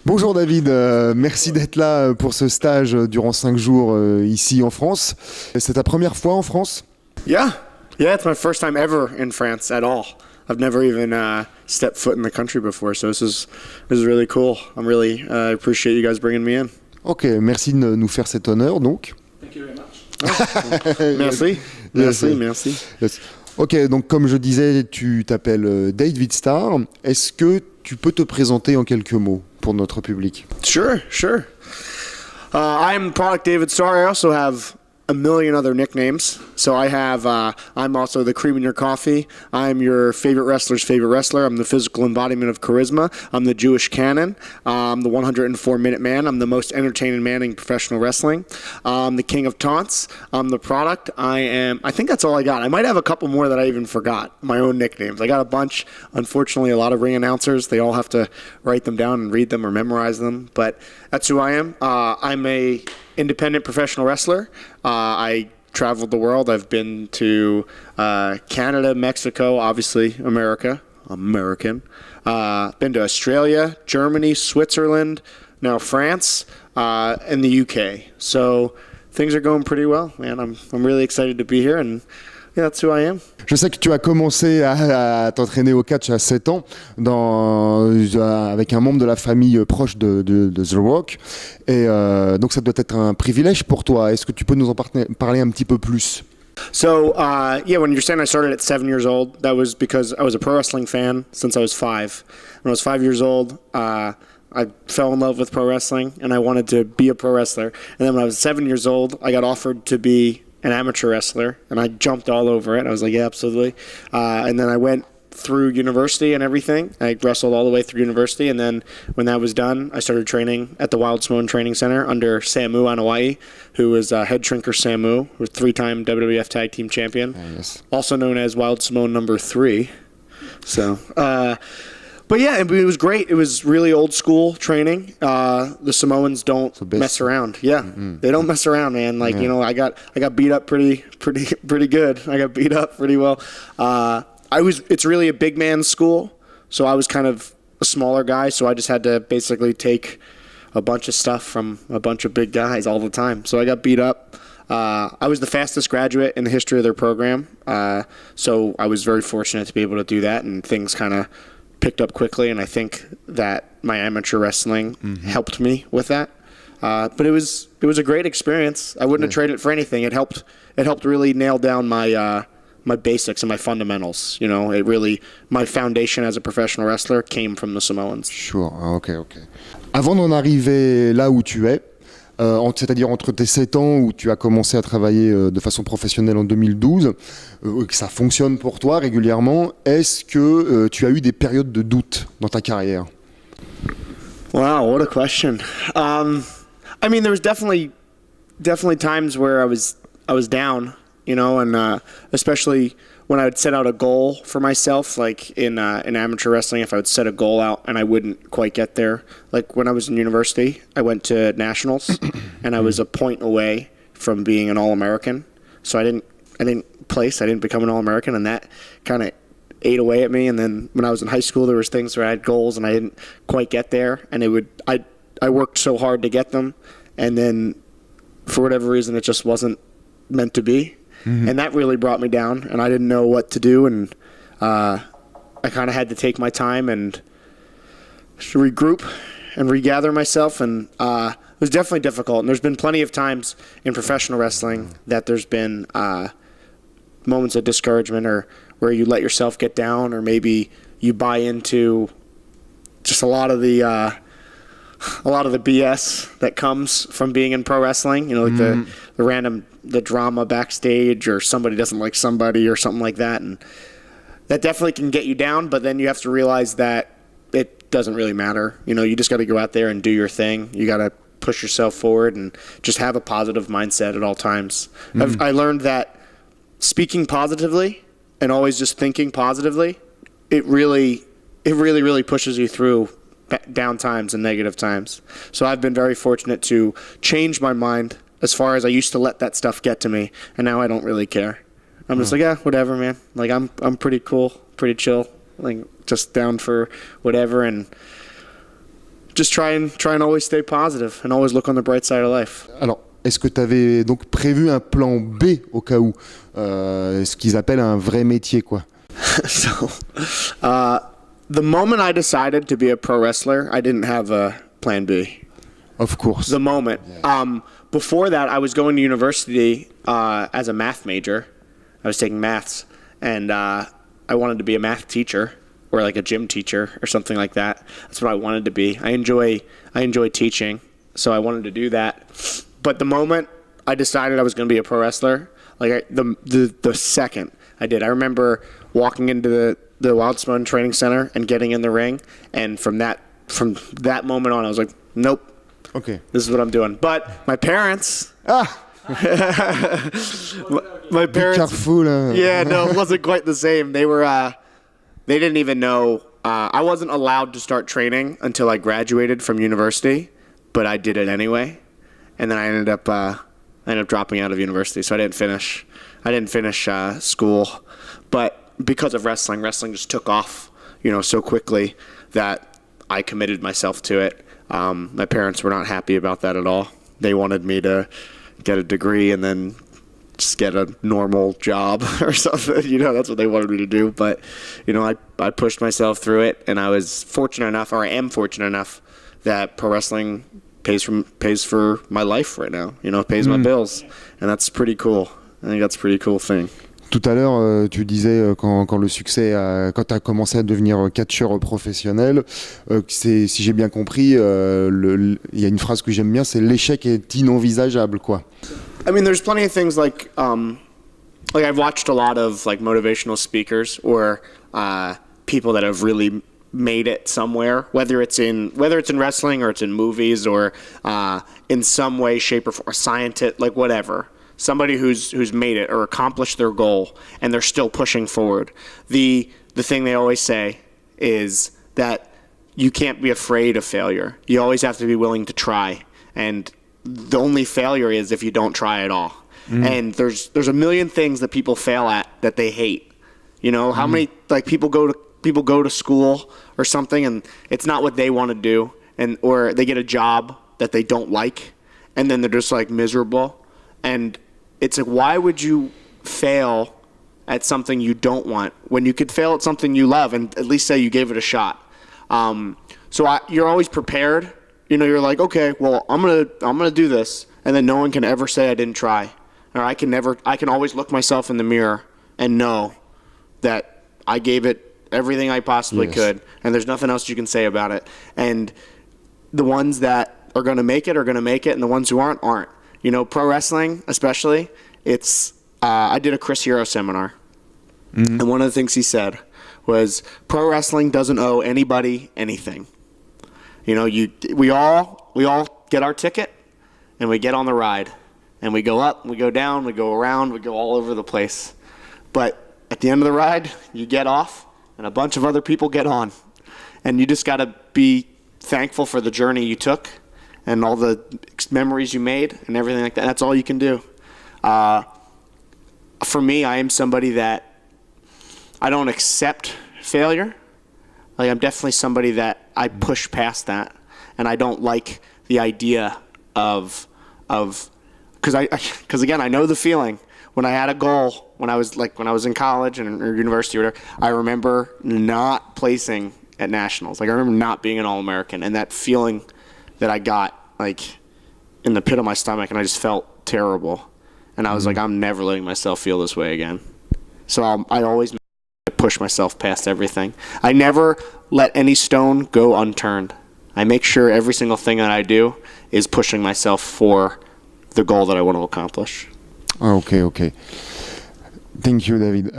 Bonjour David, merci d'être là pour ce stage durant 5 jours ici en France. C'est ta première fois en France? Yeah, it's my first time ever in France at all. I've never even stepped foot in the country before, so this is really cool. I appreciate you guys bringing me in. Ok, merci de nous faire cet honneur donc. Thank you very much. Merci. Yes. Ok, donc comme je disais, tu t'appelles David Starr. Est-ce que tu peux te présenter en quelques mots pour notre public? Sure. I'm Product David Starr. I also have a million other nicknames. So I have, I'm also the cream in your coffee. I'm your favorite wrestler's favorite wrestler. I'm the physical embodiment of charisma. I'm the Jewish canon. I'm the 104-minute man. I'm the most entertaining man in professional wrestling. I'm the king of taunts. I'm the product. I think that's all I got. I might have a couple more that I even forgot, my own nicknames. I got a bunch. Unfortunately, a lot of ring announcers, they all have to write them down and read them or memorize them. But that's who I am. I'm a independent professional wrestler. I traveled the world. I've been to Canada, Mexico, obviously American. Been to Australia, Germany, Switzerland, now France, and the UK. So things are going pretty well, man. I'm really excited to be here, and yeah, that's who I am. Je sais que tu as commencé à t'entraîner au catch à 7 ans avec un membre de la famille proche de The Rock. Et donc ça doit être un privilège pour toi. Est-ce que tu peux nous en parler un petit peu plus? So, when you're saying I started at 7 years old, that was because I was a pro wrestling fan since I was 5. When I was 5 years old, I fell in love with pro wrestling, and I wanted to be a pro wrestler. And then when I was 7 years old, I got offered to be an amateur wrestler, and I jumped all over it. I was like, yeah, absolutely. And then I went through university and everything. I wrestled all the way through university, and then when that was done, I started training at the Wild Simone Training Center under Samu Anoa'i, who was head shrinker Samu, who was 3-time WWF Tag Team Champion, yes. Also known as Wild Simone number 3. So, but yeah, it was great. It was really old school training. The Samoans don't mess around. Yeah, They don't mess around, man. Like I got beat up pretty good. I got beat up pretty well. It's really a big man's school, so I was kind of a smaller guy. So I just had to basically take a bunch of stuff from a bunch of big guys all the time. So I got beat up. I was the fastest graduate in the history of their program. So I was very fortunate to be able to do that, and things kind of picked up quickly, and I think that my amateur wrestling helped me with that. But it was a great experience. I wouldn't have traded it for anything. It helped really nail down my basics and my fundamentals. My foundation as a professional wrestler came from the Samoans. Sure, ok. Avant d'en arriver là où tu es, c'est-à-dire entre tes 7 ans où tu as commencé à travailler de façon professionnelle en 2012, que ça fonctionne pour toi régulièrement, est-ce que tu as eu des périodes de doute dans ta carrière? Wow, what a question. I mean, there was definitely times where I was down, and especially when I would set out a goal for myself, like in amateur wrestling, if I would set a goal out and I wouldn't quite get there. Like when I was in university, I went to nationals, and I was a point away from being an All-American. So I didn't place. I didn't become an All-American, and that kind of ate away at me. And then when I was in high school, there was things where I had goals and I didn't quite get there, and I worked so hard to get them, and then for whatever reason, it just wasn't meant to be. And that really brought me down, and I didn't know what to do, and I kind of had to take my time and regroup and regather myself, and it was definitely difficult. And there's been plenty of times in professional wrestling that there's been moments of discouragement, or where you let yourself get down, or maybe you buy into just a lot of the BS that comes from being in pro wrestling, like the random drama backstage, or somebody doesn't like somebody or something like that, and that definitely can get you down. But then you have to realize that it doesn't really matter. You just got to go out there and do your thing. You got to push yourself forward and just have a positive mindset at all times. I learned that speaking positively and always just thinking positively, it really pushes you through down times and negative times. So I've been very fortunate to change my mind as far as I used to let that stuff get to me, and now I don't really care. I'm just like, yeah, whatever, man. Like I'm pretty cool pretty chill, like just down for whatever, and just try and always stay positive and always look on the bright side of life. Alors, est-ce que tu avais donc prévu un plan B au cas où, ce qu'ils appellent un vrai métier, quoi? So, the moment I decided to be a pro wrestler, I didn't have a plan B. Of course. The moment. Yeah. Before that, I was going to university as a math major. I was taking maths, and I wanted to be a math teacher or like a gym teacher or something like that. That's what I wanted to be. I enjoy teaching, so I wanted to do that. But the moment I decided I was going to be a pro wrestler, like the second I did, I remember walking into the Wild Spun Training Center and getting in the ring, and from that moment on, I was like, nope. Okay. This is what I'm doing. But my parents. My parents. Be careful. Yeah, no, it wasn't quite the same. They were. They didn't even know. I wasn't allowed to start training until I graduated from university, but I did it anyway. And then I ended up dropping out of university, so I didn't finish. School, but because of wrestling just took off, so quickly that I committed myself to it. My parents were not happy about that at all. They wanted me to get a degree and then just get a normal job or something. That's what they wanted me to do. But, I pushed myself through it, and I was fortunate enough, or I am fortunate enough, that pro wrestling pays for my life right now. It pays my bills, and that's pretty cool. I think that's a pretty cool thing. Tout à l'heure, tu disais quand le succès, quand tu as commencé à devenir catcheur professionnel, si j'ai bien compris, il y a une phrase que j'aime bien, c'est l'échec est inenvisageable, quoi. I mean, there's plenty of things like I've watched a lot of like motivational speakers or people that have really made it somewhere, whether it's in wrestling or it's in movies or in some way, shape, or form, a scientist, like whatever. Somebody who's made it or accomplished their goal and they're still pushing forward. The thing they always say is that you can't be afraid of failure. You always have to be willing to try. And the only failure is if you don't try at all. And there's a million things that people fail at that they hate. How many like people go to school or something and it's not what they want to do, or they get a job that they don't like and then they're just like miserable. And it's like, why would you fail at something you don't want when you could fail at something you love and at least say you gave it a shot? You're always prepared. You're like, okay, well, I'm gonna do this, and then no one can ever say I didn't try, or I can always look myself in the mirror and know that I gave it everything I possibly could, and there's nothing else you can say about it. And the ones that are gonna make it are gonna make it, and the ones who aren't. Pro wrestling, especially, it's, I did a Chris Hero seminar, and one of the things he said was, pro wrestling doesn't owe anybody anything. We all get our ticket, and we get on the ride, and we go up, we go down, we go around, we go all over the place. But at the end of the ride, you get off, and a bunch of other people get on. And you just got to be thankful for the journey you took, and all the memories you made and everything like that. That's all you can do. For me, I am somebody that I don't accept failure. Like, I'm definitely somebody that I push past that, and I don't like the idea of because again, I know the feeling. When I had a goal, when I was in college or university or whatever, I remember not placing at nationals. Like, I remember not being an All-American, and that feeling that I got, like, in the pit of my stomach, and I just felt terrible. And I was like, I'm never letting myself feel this way again. So I always push myself past everything. I never let any stone go unturned. I make sure every single thing that I do is pushing myself for the goal that I want to accomplish. Okay. Thank you, David.